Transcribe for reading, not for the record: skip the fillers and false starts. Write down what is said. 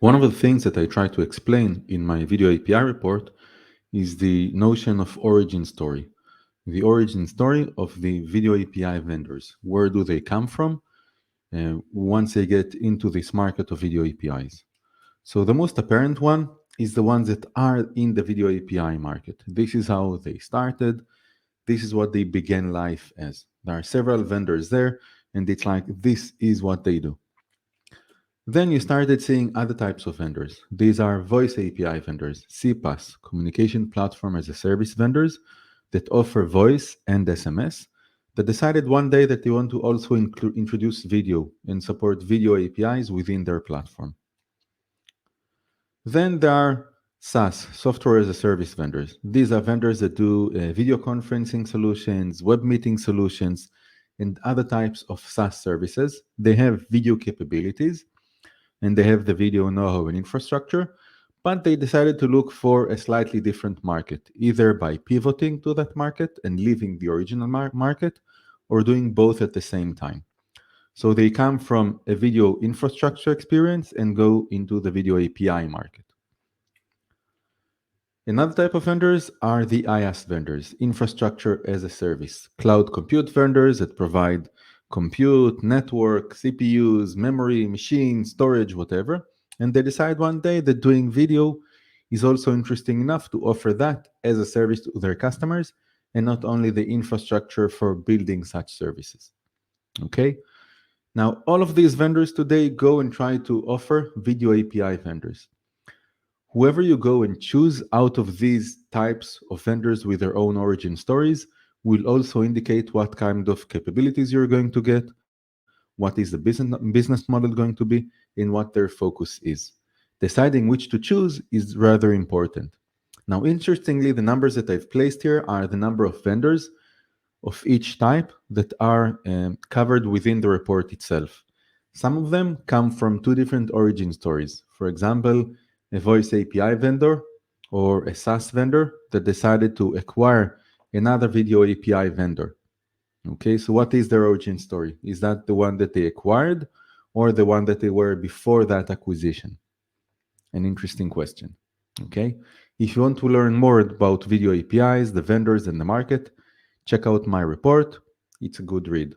One of the things that I try to explain in my video API report is the notion of origin story. The origin story of the video API vendors. Where do they come from once they get into this market of video APIs? So the most apparent one is the ones that are in the video API market. This is how they started. This is what they began life as. There are several vendors there, and it's like this is what they do. Then you started seeing other types of vendors. These are voice API vendors, CPaaS, communication platform as a service vendors that offer voice and SMS, that decided one day that they want to also introduce video and support video APIs within their platform. Then there are SaaS, software as a service vendors. These are vendors that do video conferencing solutions, web meeting solutions, and other types of SaaS services. They have video capabilities, and they have the video know-how and infrastructure, but they decided to look for a slightly different market, either by pivoting to that market and leaving the original market, or doing both at the same time. So they come from a video infrastructure experience and go into the video API market. Another type of vendors are the IaaS vendors, infrastructure as a service, cloud compute vendors that provide compute, network, CPUs, memory, machine, storage, whatever. And they decide one day that doing video is also interesting enough to offer that as a service to their customers and not only the infrastructure for building such services. Okay? Now, all of these vendors today go and try to offer video API vendors. Whoever you go and choose out of these types of vendors with their own origin stories will also indicate what kind of capabilities you're going to get, what is the business model going to be, and what their focus is. Deciding which to choose is rather important. Now, interestingly, the numbers that I've placed here are the number of vendors of each type that are covered within the report itself. Some of them come from two different origin stories. For example, a voice API vendor or a SaaS vendor that decided to acquire another video API vendor. Okay, so what is their origin story? Is that the one that they acquired or the one that they were before that acquisition? An interesting question. Okay, if you want to learn more about video APIs, the vendors, and the market, check out my report. It's a good read.